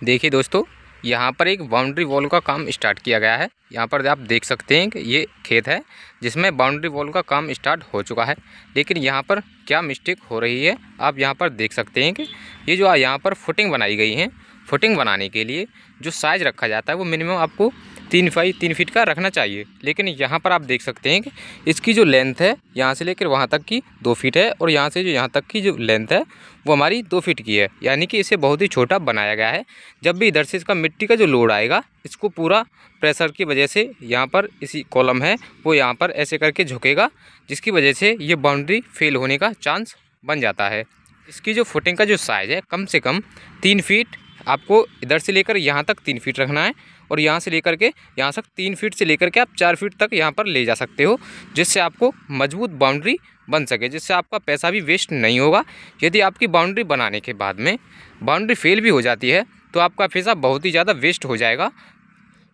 देखिए दोस्तों, यहाँ पर एक बाउंड्री वॉल का काम स्टार्ट किया गया है। यहाँ पर आप देख सकते हैं कि ये खेत है जिसमें बाउंड्री वॉल का काम स्टार्ट हो चुका है। लेकिन यहाँ पर क्या मिस्टेक हो रही है आप यहाँ पर देख सकते हैं कि ये जो यहाँ पर फुटिंग बनाई गई है, फुटिंग बनाने के लिए जो साइज़ रखा जाता है वो मिनिमम आपको 3 फीट का रखना चाहिए। लेकिन यहाँ पर आप देख सकते हैं कि इसकी जो लेंथ है यहाँ से लेकर वहाँ तक की 2 फीट है और यहाँ से जो यहाँ तक की जो लेंथ है वो हमारी 2 फीट की है। यानी कि इसे बहुत ही छोटा बनाया गया है। जब भी इधर से इसका मिट्टी का जो लोड आएगा, इसको पूरा प्रेशर की वजह से यहाँ पर इसी कॉलम है वो यहाँ पर ऐसे करके झुकेगा, जिसकी वजह से ये बाउंड्री फेल होने का चांस बन जाता है। इसकी जो फुटिंग का जो साइज़ है कम से कम 3 फीट आपको इधर से लेकर यहाँ तक 3 फीट रखना है और यहाँ से लेकर के यहाँ तक 3 फीट से लेकर के आप 4 फीट तक यहाँ पर ले जा सकते हो, जिससे आपको मजबूत बाउंड्री बन सके, जिससे आपका पैसा भी वेस्ट नहीं होगा। यदि आपकी बाउंड्री बनाने के बाद में बाउंड्री फेल भी हो जाती है तो आपका पैसा बहुत ही ज़्यादा वेस्ट हो जाएगा।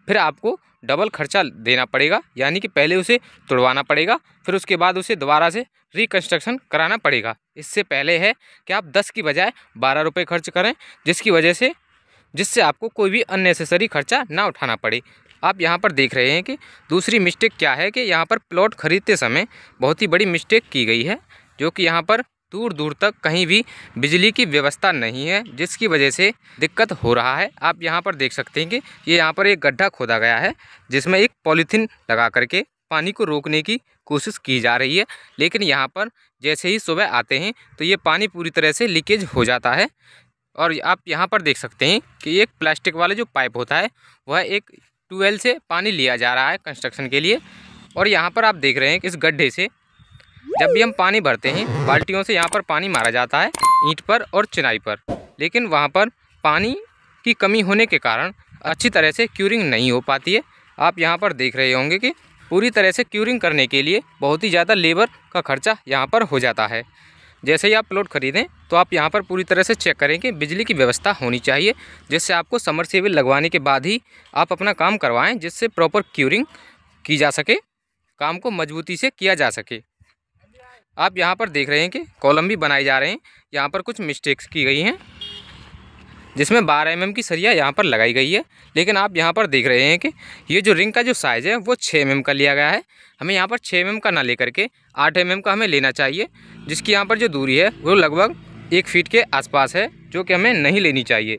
फिर आपको डबल खर्चा देना पड़ेगा, यानी कि पहले उसे तुड़वाना पड़ेगा, फिर उसके बाद उसे दोबारा से रिकन्स्ट्रक्शन कराना पड़ेगा। इससे पहले है कि आप 10 की बजाय 12 रुपये खर्च करें, जिससे आपको कोई भी अननेसेसरी खर्चा ना उठाना पड़े। आप यहाँ पर देख रहे हैं कि दूसरी मिस्टेक क्या है कि यहाँ पर प्लॉट खरीदते समय बहुत ही बड़ी मिस्टेक की गई है, जो कि यहाँ पर दूर दूर तक कहीं भी बिजली की व्यवस्था नहीं है, जिसकी वजह से दिक्कत हो रहा है। आप यहाँ पर देख सकते हैं कि ये यहाँ पर एक गड्ढा खोदा गया है जिसमें एक पॉलीथीन लगा करके पानी को रोकने की कोशिश की जा रही है। लेकिन यहाँ पर जैसे ही सुबह आते हैं तो ये पानी पूरी तरह से लीकेज हो जाता है। और आप यहाँ पर देख सकते हैं कि एक प्लास्टिक वाला जो पाइप होता है वह एक ट्यूबवेल से पानी लिया जा रहा है कंस्ट्रक्शन के लिए। और यहाँ पर आप देख रहे हैं कि इस गड्ढे से जब भी हम पानी भरते हैं बाल्टियों से यहाँ पर पानी मारा जाता है ईंट पर और चिनाई पर, लेकिन वहाँ पर पानी की कमी होने के कारण अच्छी तरह से क्यूरिंग नहीं हो पाती है। आप यहाँ पर देख रहे होंगे कि पूरी तरह से क्यूरिंग करने के लिए बहुत ही ज़्यादा लेबर का खर्चा यहाँ पर हो जाता है। जैसे ही आप प्लॉट खरीदें तो आप यहाँ पर पूरी तरह से चेक करें कि बिजली की व्यवस्था होनी चाहिए, जिससे आपको समरसेबल लगवाने के बाद ही आप अपना काम करवाएं, जिससे प्रॉपर क्यूरिंग की जा सके, काम को मजबूती से किया जा सके। आप यहाँ पर देख रहे हैं कि कॉलम भी बनाए जा रहे हैं। यहाँ पर कुछ मिस्टेक्स की गई हैं जिसमें 12 mm की सरिया यहाँ पर लगाई गई है। लेकिन आप यहाँ पर देख रहे हैं कि ये जो रिंग का जो साइज़ है वो 6 mm का लिया गया है। हमें यहाँ पर 6 mm का ना लेकर के 8 mm का हमें लेना चाहिए, जिसकी यहाँ पर जो दूरी है वो लगभग 1 फीट के आसपास है, जो कि हमें नहीं लेनी चाहिए।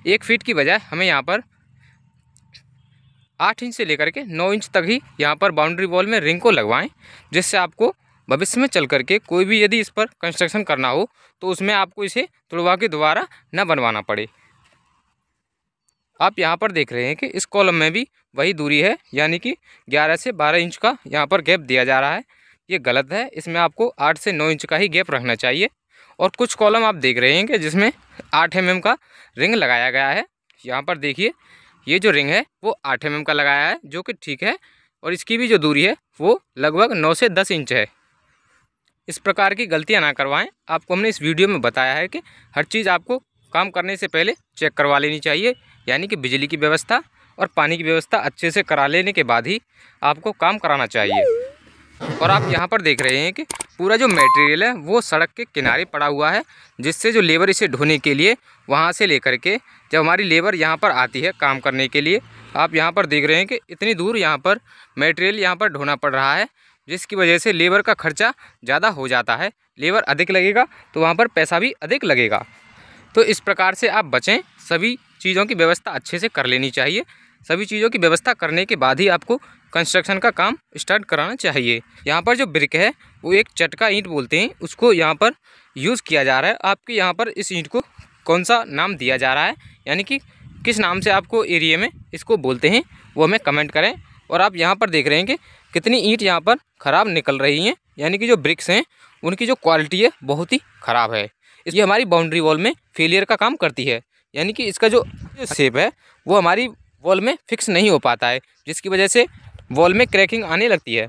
1 फीट की बजाय हमें यहाँ पर 8 इंच से लेकर के 9 इंच तक ही यहाँ पर बाउंड्री वॉल में रिंग को लगवाएं, जिससे आपको भविष्य में चल करके कोई भी यदि इस पर कंस्ट्रक्शन करना हो तो उसमें आपको इसे तुड़वा के दोबारा न बनवाना पड़े। आप यहाँ पर देख रहे हैं कि इस कॉलम में भी वही दूरी है, यानी कि 11 से 12 इंच का यहाँ पर गैप दिया जा रहा है। ये गलत है, इसमें आपको 8 से 9 इंच का ही गैप रखना चाहिए। और कुछ कॉलम आप देख रहे हैं कि जिसमें 8 mm का रिंग लगाया गया है। यहाँ पर देखिए ये जो रिंग है वो 8 mm का लगाया है, जो कि ठीक है, और इसकी भी जो दूरी है वो लगभग 9 से 10 इंच है। इस प्रकार की गलतियां ना करवाएं। आपको हमने इस वीडियो में बताया है कि हर चीज़ आपको काम करने से पहले चेक करवा लेनी चाहिए, यानी कि बिजली की व्यवस्था और पानी की व्यवस्था अच्छे से करा लेने के बाद ही आपको काम कराना चाहिए। और आप यहाँ पर देख रहे हैं कि पूरा जो मटेरियल है वो सड़क के किनारे पड़ा हुआ है, जिससे जो लेबर इसे ढोने के लिए वहाँ से लेकर के जब हमारी लेबर यहाँ पर आती है काम करने के लिए, आप यहाँ पर देख रहे हैं कि इतनी दूर यहाँ पर मटेरियल यहाँ पर ढोना पड़ रहा है, जिसकी वजह से लेबर का खर्चा ज़्यादा हो जाता है। लेबर अधिक लगेगा तो वहाँ पर पैसा भी अधिक लगेगा। तो इस प्रकार से आप बचें। सभी चीज़ों की व्यवस्था अच्छे से कर लेनी चाहिए। सभी चीज़ों की व्यवस्था करने के बाद ही आपको कंस्ट्रक्शन का काम स्टार्ट कराना चाहिए। यहाँ पर जो ब्रिक है वो एक चटका ईंट बोलते हैं, उसको यहाँ पर यूज़ किया जा रहा है। आपके यहाँ पर इस ईंट को कौन सा नाम दिया जा रहा है, यानी कि किस नाम से आपको एरिया में इसको बोलते हैं, वो हमें कमेंट करें। और आप यहाँ पर देख रहे हैं कि कितनी ईंट यहाँ पर ख़राब निकल रही हैं, यानी कि जो ब्रिक्स हैं उनकी जो क्वालिटी है बहुत ही ख़राब है। ये हमारी बाउंड्री वॉल में फेलियर का काम करती है, यानी कि इसका जो शेप है वो हमारी वॉल में फिक्स नहीं हो पाता है, जिसकी वजह से वॉल में क्रैकिंग आने लगती है।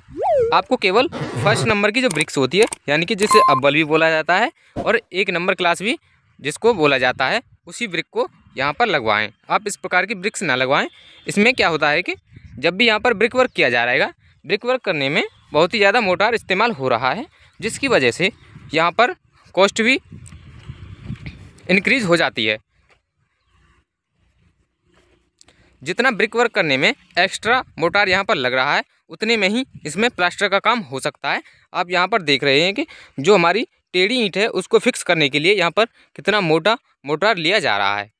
आपको केवल 1st नंबर की जो ब्रिक्स होती है, यानी कि जिसे अव्वल भी बोला जाता है और 1 नंबर क्लास भी जिसको बोला जाता है, उसी ब्रिक को यहाँ पर लगवाएं। आप इस प्रकार की ब्रिक्स ना लगवाएं। इसमें क्या होता है कि जब भी यहाँ पर ब्रिक वर्क किया जा रहेगा, ब्रिक वर्क करने में बहुत ही ज़्यादा मोटार इस्तेमाल हो रहा है, जिसकी वजह से यहाँ पर कॉस्ट भी इंक्रीज़ हो जाती है। जितना ब्रिक वर्क करने में एक्स्ट्रा मोटार यहाँ पर लग रहा है उतने में ही इसमें प्लास्टर का काम हो सकता है। आप यहाँ पर देख रहे हैं कि जो हमारी टेढ़ी ईंट है उसको फिक्स करने के लिए यहाँ पर कितना मोटा मोटार लिया जा रहा है,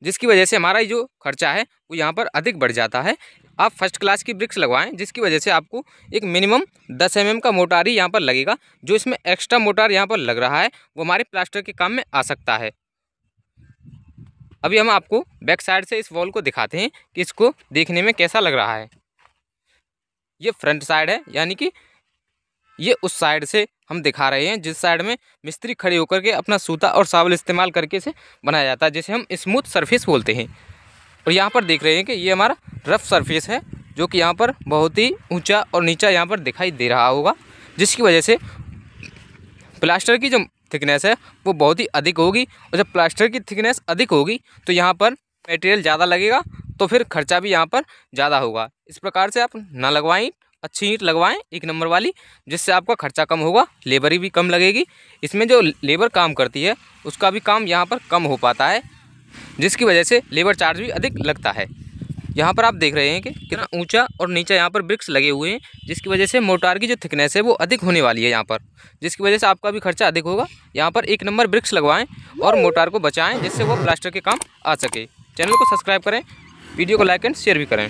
जिसकी वजह से हमारा जो खर्चा है वो यहाँ पर अधिक बढ़ जाता है। आप फर्स्ट क्लास की ब्रिक्स लगवाएं, जिसकी वजह से आपको एक मिनिमम 10 mm का मोटार ही यहाँ पर लगेगा। जो इसमें एक्स्ट्रा मोटार यहाँ पर लग रहा है वो हमारे प्लास्टर के काम में आ सकता है। अभी हम आपको बैक साइड से इस वॉल को दिखाते हैं कि इसको देखने में कैसा लग रहा है। ये फ्रंट साइड है, यानी कि ये उस साइड से हम दिखा रहे हैं जिस साइड में मिस्त्री खड़े होकर के अपना सूता और शावल इस्तेमाल करके इसे बनाया जाता है, जिसे हम स्मूथ सरफेस बोलते हैं। और यहाँ पर देख रहे हैं कि ये हमारा रफ़ सरफेस है, जो कि यहाँ पर बहुत ही ऊंचा और नीचा यहाँ पर दिखाई दे रहा होगा, जिसकी वजह से प्लास्टर की जो थिकनेस है वो बहुत ही अधिक होगी। और जब प्लास्टर की थिकनेस अधिक होगी तो यहाँ पर मटेरियल ज़्यादा लगेगा, तो फिर खर्चा भी यहाँ पर ज़्यादा होगा। इस प्रकार से आप ना लगवाएं, अच्छी ईंट लगवाएं 1 नंबर वाली, जिससे आपका खर्चा कम होगा, लेबर भी कम लगेगी। इसमें जो लेबर काम करती है उसका भी काम यहाँ पर कम हो पाता है, जिसकी वजह से लेबर चार्ज भी अधिक लगता है। यहाँ पर आप देख रहे हैं कि कितना ऊंचा और नीचा यहाँ पर ब्रिक्स लगे हुए हैं, जिसकी वजह से मोटार की जो थिकनेस है वो अधिक होने वाली है यहाँ पर, जिसकी वजह से आपका भी खर्चा अधिक होगा। यहाँ पर 1 नंबर ब्रिक्स लगवाएं और मोटार को बचाएं, जिससे वो प्लास्टर के काम आ सके। चैनल को सब्सक्राइब करें, वीडियो को लाइक एंड शेयर भी करें।